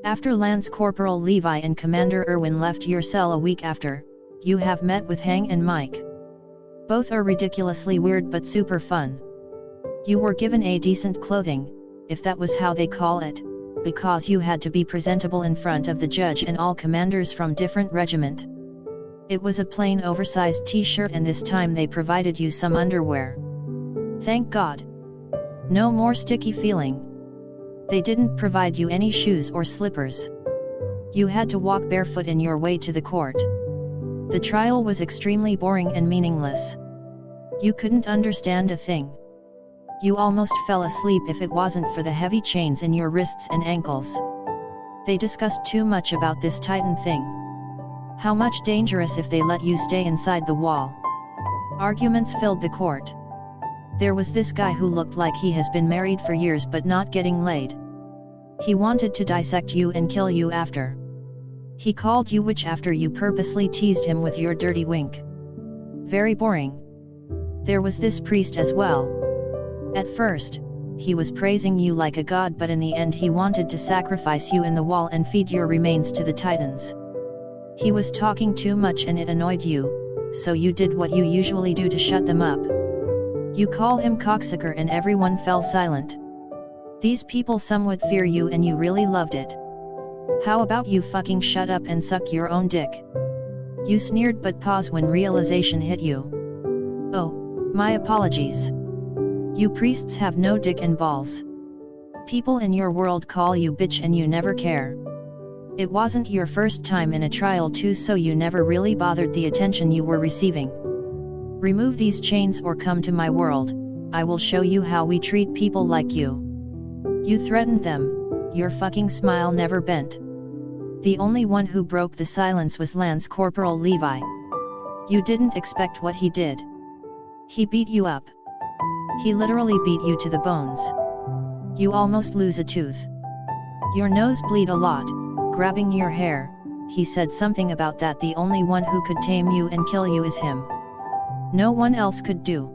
After Lance Corporal Levi and Commander Irwin left your cell a week after, you have met with Hang and Mike. Both are ridiculously weird but super fun. You were given a decent clothing, if that was how they call it, because you had to be presentable in front of the judge and all commanders from different regiment. It was a plain oversized t-shirt, and this time they provided you some underwear. Thank God. No more sticky feeling. They didn't provide you any shoes or slippers. You had to walk barefoot in your way to the court. The trial was extremely boring and meaningless. You couldn't understand a thing. You almost fell asleep if it wasn't for the heavy chains in your wrists and ankles. They discussed too much about this Titan thing. How much dangerous if they let you stay inside the wall. Arguments filled the court. There was this guy who looked like he has been married for years but not getting laid. He wanted to dissect you and kill you after. He called you witch after you purposely teased him with your dirty wink. Very boring. There was this priest as well. At first, he was praising you like a god, but in the end he wanted to sacrifice you in the wall and feed your remains to the Titans. He was talking too much and it annoyed you, so you did what you usually do to shut them up. You call him cocksucker and everyone fell silent. These people somewhat fear you and you really loved it. How about you fucking shut up and suck your own dick? You sneered but paused when realization hit you. Oh, my apologies. You priests have no dick and balls. People in your world call you bitch and you never care. It wasn't your first time in a trial too, so you never really bothered the attention you were receiving. Remove these chains or come to my world, I will show you how we treat people like you. You threatened them, your fucking smile never bent. The only one who broke the silence was Lance Corporal Levi. You didn't expect what he did. He beat you up. He literally beat you to the bones. You almost lose a tooth. Your nose bleed a lot, grabbing your hair. He said something about that the only one who could tame you and kill you is him. No one else could do.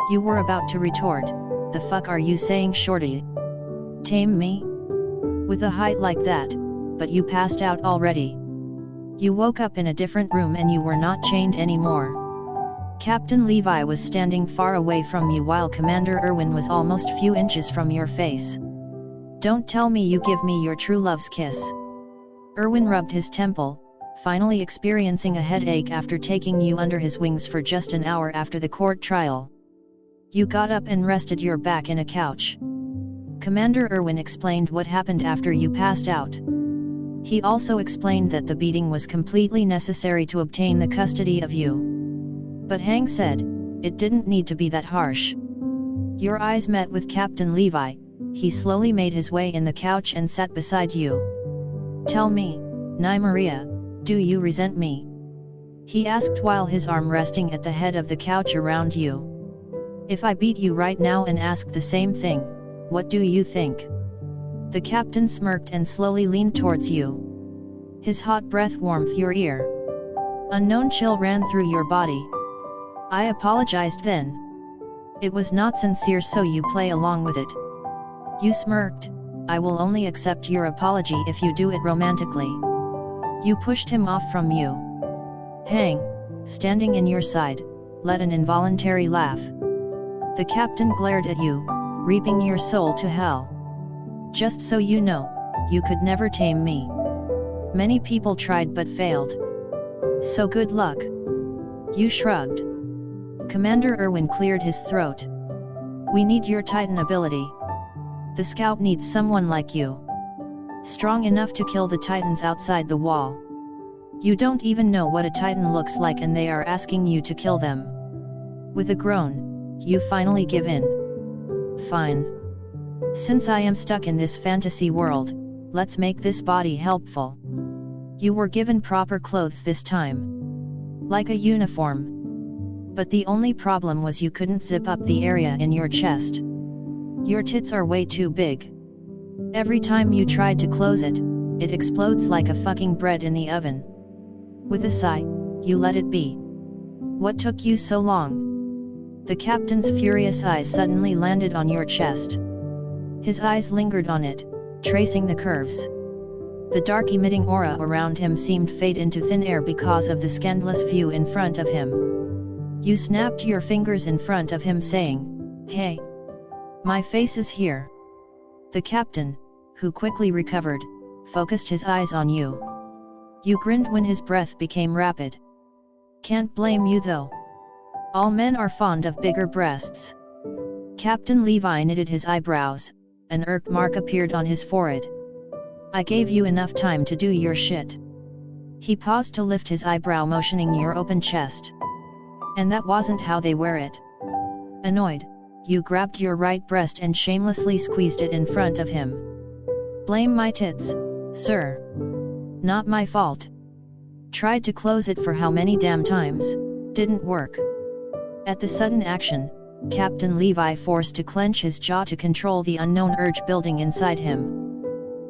You were about to retort, the fuck are you saying, shorty? Tame me? With a height like that, but you passed out already. You woke up in a different room and you were not chained anymore. Captain Levi was standing far away from you while Commander Irwin was almost few inches from your face. Don't tell me you give me your true love's kiss. Irwin rubbed his temple, finally experiencing a headache after taking you under his wings for just an hour after the court trial. You got up and rested your back in a couch. Commander Irwin explained what happened after you passed out. He also explained that the beating was completely necessary to obtain the custody of you. But Hang said, it didn't need to be that harsh. Your eyes met with Captain Levi. He slowly made his way in the couch and sat beside you. Tell me, Nymeria, do you resent me? He asked while his arm resting at the head of the couch around you. If I beat you right now and ask the same thing, what do you think? The captain smirked and slowly leaned towards you. His hot breath warmed your ear. Unknown chill ran through your body. I apologized then. It was not sincere, so you play along with it. You smirked. I will only accept your apology if you do it romantically. You pushed him off from you. Hang, standing in your side, let an involuntary laugh. The captain glared at you, reaping your soul to hell. Just so you know, you could never tame me. Many people tried but failed. So good luck. You shrugged. Commander Irwin cleared his throat. We need your Titan ability. The scout needs someone like you. Strong enough to kill the Titans outside the wall. You don't even know what a Titan looks like and they are asking you to kill them. With a groan, you finally give in. Fine. Since I am stuck in this fantasy world, let's make this body helpful. You were given proper clothes this time. Like a uniform. But the only problem was you couldn't zip up the area in your chest. Your tits are way too big. Every time you tried to close it, it explodes like a fucking bread in the oven. With a sigh, you let it be. What took you so long? The captain's furious eyes suddenly landed on your chest. His eyes lingered on it, tracing the curves. The dark emitting aura around him seemed fade into thin air because of the scandalous view in front of him. You snapped your fingers in front of him saying, "Hey! My face is here." The captain, who quickly recovered, focused his eyes on you. You grinned when his breath became rapid. "Can't blame you though. All men are fond of bigger breasts." Captain Levi knitted his eyebrows, an irk mark appeared on his forehead. "I gave you enough time to do your shit." He paused to lift his eyebrow, motioning your open chest. "And that wasn't how they wear it." Annoyed, you grabbed your right breast and shamelessly squeezed it in front of him. "Blame my tits, sir. Not my fault. Tried to close it for how many damn times, didn't work." At the sudden action, Captain Levi forced to clench his jaw to control the unknown urge building inside him.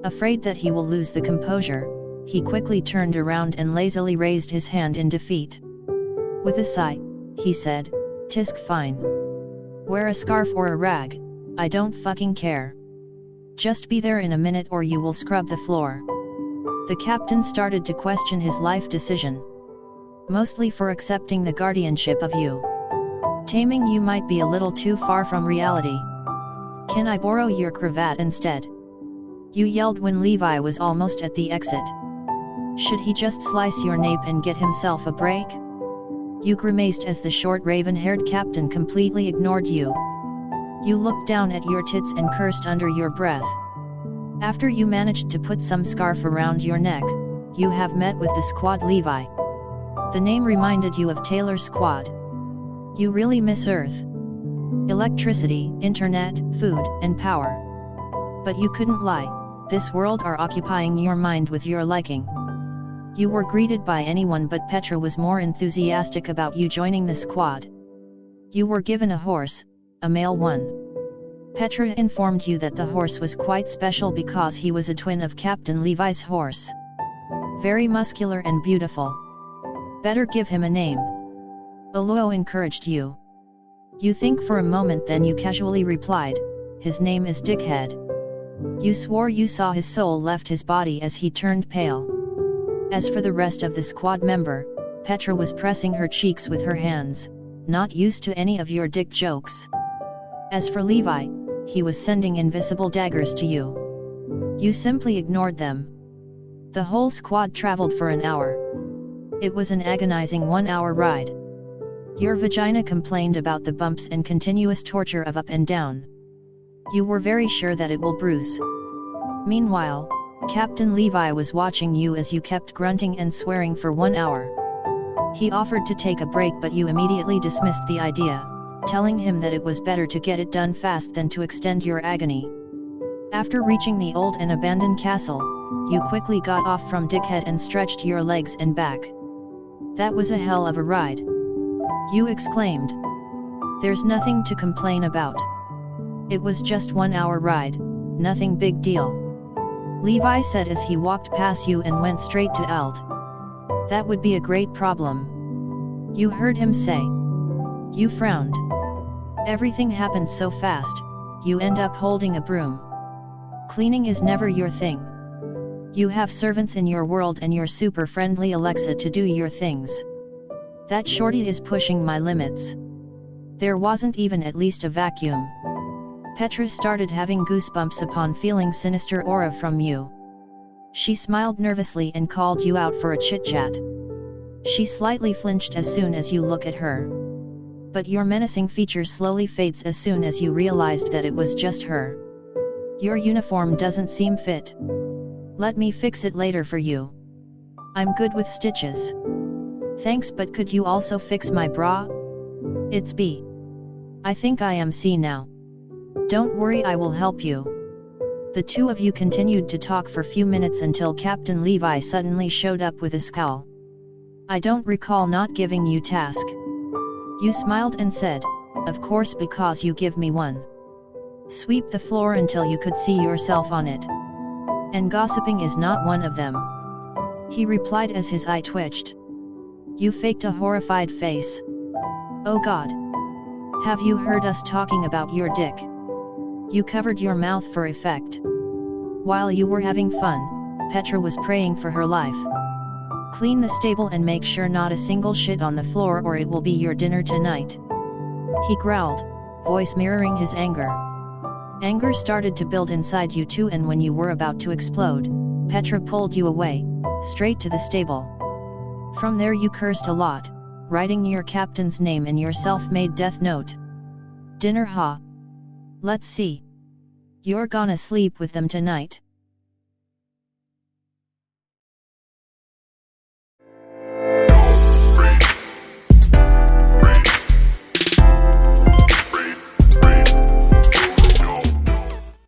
Afraid that he will lose the composure, he quickly turned around and lazily raised his hand in defeat. With a sigh, he said, "Tisk fine. Wear a scarf or a rag, I don't fucking care. Just be there in a minute or you will scrub the floor." The captain started to question his life decision. Mostly for accepting the guardianship of you. Taming you might be a little too far from reality. "Can I borrow your cravat instead?" You yelled when Levi was almost at the exit. Should he just slice your nape and get himself a break? You grimaced as the short raven-haired captain completely ignored you. You looked down at your tits and cursed under your breath. After you managed to put some scarf around your neck, you have met with the squad Levi. The name reminded you of Taylor's squad. You really miss Earth. Electricity, internet, food, and power. But you couldn't lie, this world are occupying your mind with your liking. You were greeted by anyone but Petra was more enthusiastic about you joining the squad. You were given a horse, a male one. Petra informed you that the horse was quite special because he was a twin of Captain Levi's horse. Very muscular and beautiful. Better give him a name. Oluo encouraged you. You think for a moment, then you casually replied, "His name is Dickhead." You swore you saw his soul left his body as he turned pale. As for the rest of the squad member, Petra was pressing her cheeks with her hands, not used to any of your dick jokes. As for Levi, he was sending invisible daggers to you. You simply ignored them. The whole squad traveled for an hour. It was an agonizing 1-hour ride. Your vagina complained about the bumps and continuous torture of up and down. You were very sure that it will bruise. Meanwhile, Captain Levi was watching you as you kept grunting and swearing for 1 hour. He offered to take a break, but you immediately dismissed the idea, telling him that it was better to get it done fast than to extend your agony. After reaching the old and abandoned castle, you quickly got off from Dickhead and stretched your legs and back. "That was a hell of a ride," you exclaimed. "There's nothing to complain about. It was just 1-hour ride, nothing big deal," Levi said as he walked past you and went straight to Eld. "That would be a great problem," you heard him say. You frowned. Everything happened so fast, you end up holding a broom. Cleaning is never your thing. You have servants in your world and your super friendly Alexa to do your things. That shorty is pushing my limits. There wasn't even at least a vacuum. Petra started having goosebumps upon feeling sinister aura from you. She smiled nervously and called you out for a chit-chat. She slightly flinched as soon as you look at her. But your menacing feature slowly fades as soon as you realized that it was just her. "Your uniform doesn't seem fit. Let me fix it later for you. I'm good with stitches." "Thanks, but could you also fix my bra?" "It's B. I think I am C now." "Don't worry, I will help you." The two of you continued to talk for few minutes until Captain Levi suddenly showed up with a scowl. "I don't recall not giving you task." You smiled and said, "Of course, because you give me one. Sweep the floor until you could see yourself on it. And gossiping is not one of them," he replied as his eye twitched. You faked a horrified face. "Oh God! Have you heard us talking about your dick?" You covered your mouth for effect. While you were having fun, Petra was praying for her life. Clean the stable and make sure not a single shit on the floor or it will be your dinner tonight. He growled, voice mirroring his anger. Anger started to build inside you too, and when you were about to explode, Petra pulled you away, straight to the stable. From there you cursed a lot, writing your captain's name in your self-made death note. Dinner, huh? Let's see. You're gonna sleep with them tonight.